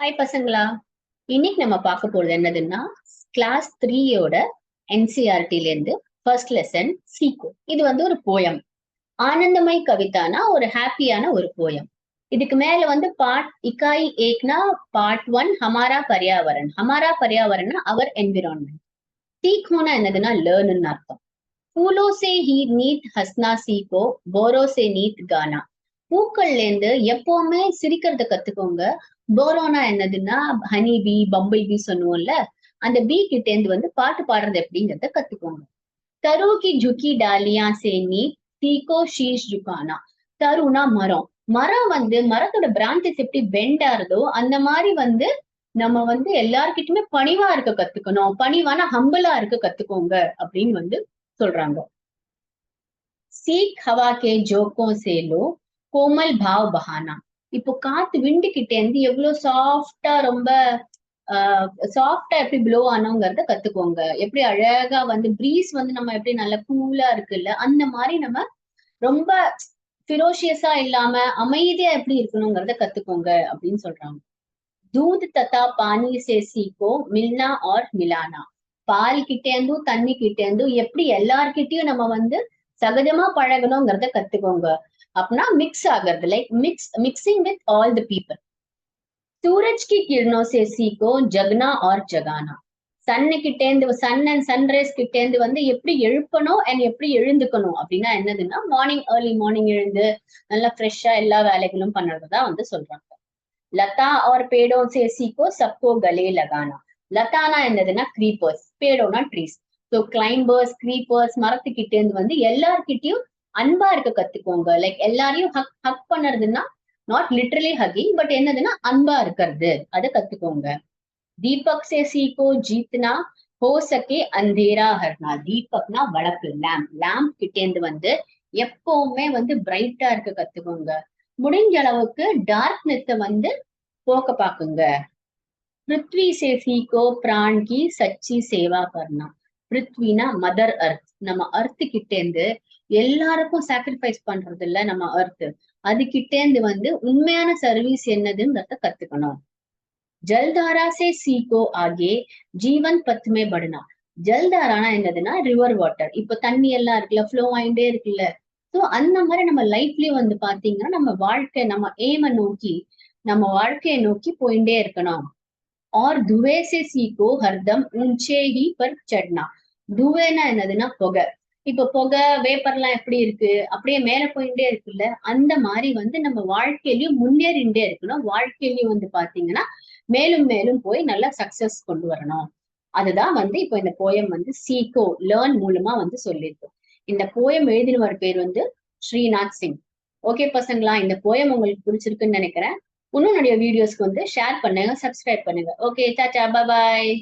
Hi பசங்களா. இன்னைக்கு நம்ம பார்க்க போறது என்னதுன்னா கிளாஸ் 3யோட என்சிஆர்டில இருந்து ஃபர்ஸ்ட் லெசன் சீகோ. இது வந்து ஒரு போயம். ஆனந்தமய் கவிதானா ஒரு ஹாப்பியான ஒரு போயம். இதுக்கு மேல வந்து பார்ட் இக்காய் ஏக்னா பார்ட் 1 ஹமாரா பர்யாவரன். ஹமாரா பர்யாவரன்னா அவர் என்விரான்மெண்ட். சீக்கோனா என்னதுன்னா லேர்ன்னு அர்த்தம். பூலோ சே ஹி நீத் ஹஸ்னா சீகோ, போரோ சே நீத் கானா. பூக்கள்ல இருந்து எப்பவுமே சிரிக்கிறத கத்துக்கோங்க. போரோனா என்னதுன்னா ஹனி பீ, பம்பிள் பீ சொல்லுவோம்ல, அந்த பீ கிட்ட இருந்து வந்து பாட்டு பாடுறது எப்படிங்கிறத கத்துக்கோங்க. தரு கி ஜுக்கி டாலியா சேனி சீகோ ஷீஷ் ஜுகானா. தருனா மரம். மரம் வந்து மரத்தோட பிரான்ச்சஸ் எப்படி பெண்ட் ஆறுதோ அந்த மாதிரி வந்து நம்ம வந்து எல்லார்கிட்டயுமே பணிவா இருக்க கத்துக்கணும். பணிவான ஹம்பிளா இருக்க கத்துக்கோங்க அப்படின்னு வந்து சொல்றாங்க. சீக் ஹவா கே ஜோக்கோ சேலோ கோமல் பாவ் பஹானா. இப்போ காத்து விண்டு கிட்ட இருந்து எவ்வளவு சாஃப்டா ரொம்ப சாஃப்டா எப்படி ப்ளோ ஆனோங்கிறத கத்துக்கோங்க. எப்படி அழகா வந்து பிரீஸ் வந்து நம்ம எப்படி நல்லா கூலா இருக்குல்ல, அந்த மாதிரி நம்ம ரொம்ப ஃபிரோஷியஸா இல்லாம அமைதியா எப்படி இருக்கணுங்கிறத கத்துக்கோங்க அப்படின்னு சொல்றாங்க. தூத் தத்தா பானி சே சீக்கோ மில்னா ஆர் மிலானா. பால் கிட்டே இருந்தும் தண்ணி கிட்டே இருந்தும் எப்படி எல்லார்கிட்டயும் நம்ம வந்து சகஜமா பழகணுங்கிறத கத்துக்கோங்க. அப்படின்னா மிக்ஸ் ஆகுறது, like mixing with all the people. சூரஜ் கி கிரணோ சே சீக்கோ ஜக்னா ஆர் ஜகானா. சன்னு கிட்டே இருந்து சன் அண்ட் சன்ரைஸ் கிட்டே இருந்து வந்து எப்படி எழுப்பணும் அண்ட் எப்படி எழுந்துக்கணும் அப்படின்னா என்னதுன்னா ஏர்லி மார்னிங் எழுந்து நல்லா ஃப்ரெஷ்ஷா எல்லா வேலைகளும் பண்றதுதான் வந்து சொல்றாங்க. லதா और पेड़ों से सीखो सबको गले लगाना. லதானா என்னதுன்னா creepers, பேடோனா trees. So climbers, creepers, மரத்துக்கிட்ட இருந்து வந்து எல்லார்கிட்டயும் அன்பா இருக்க கத்துக்கோங்க. லைக் எல்லாரையும் ஹக் பண்ணுறதுன்னா நாட் லிட்டரலி ஹக்கிங், பட் என்னதுன்னா அன்பா இருக்கிறது, அதை கத்துக்கோங்க. தீபக் சே சீக்கோ ஜீத்னா ஹோ சகே அந்தேரா ஹர்னா. தீபக்னா வழக்கு, லேம்ப் கிட்ட இருந்து வந்து எப்பவுமே வந்து பிரைட்டா இருக்க கத்துக்கோங்க. முடிஞ்ச அளவுக்கு டார்க்னெஸ் வந்து போக்க பாக்குங்க. பிருத்வி சே சீக்கோ பிரான் கி சச்சி சேவா கர்னா. பிருத்வினா மதர் அர்த். நம்ம அர்த் கிட்ட இருந்து எல்லாருக்கும் சாக்ரிஃபைஸ் பண்றது இல்ல நம்ம அர்த், அது கிட்ட இருந்து வந்து உண்மையான சர்வீஸ் என்னதுங்கிறத கத்துக்கணும். ஜல்தாரா சே சீக்கோ ஆகே ஜீவன் பத்மே படுனா. ஜல்தாரானா என்னதுன்னா ரிவர் வாட்டர். இப்ப தண்ணி எல்லாம் இருக்குல்ல, ஃப்ளோ ஆயிட்டே இருக்குல்ல. சோ அந்த மாதிரி நம்ம லைஃப்லயும் வந்து பாத்தீங்கன்னா நம்ம வாழ்க்கை, நம்ம ஏம நோக்கி, நம்ம வாழ்க்கையை நோக்கி போயிட்டே இருக்கணும். और धुएं से सीखो हरदम ऊंचे ही पर चढ़ना. துவேனா என்னதுன்னா புகை. இப்ப புகை வேப்பர்லாம் எப்படி இருக்கு, அப்படியே மேல போயிட்டே இருக்குல்ல, அந்த மாதிரி வந்து நம்ம வாழ்க்கையிலயும் முன்னேறிண்டே இருக்கணும். வாழ்க்கையிலயும் வந்து பாத்தீங்கன்னா மேலும் மேலும் போய் நல்லா சக்சஸ் கொண்டு வரணும். அதுதான் வந்து இப்போ இந்த போயம் வந்து சீக்கோ லேர்ன் மூலமா வந்து சொல்லியிருக்கோம். இந்த போயம் எழுதினவர் பேர் வந்து ஸ்ரீநாத் சிங். ஓகே பசங்களா, இந்த போயம் உங்களுக்கு பிடிச்சிருக்குன்னு நினைக்கிறேன். இன்னும் நிறைய வீடியோஸ்க்கு வந்து ஷேர் பண்ணுங்க, சப்ஸ்கிரைப் பண்ணுங்க. ஓகே, டாடா, பாய்.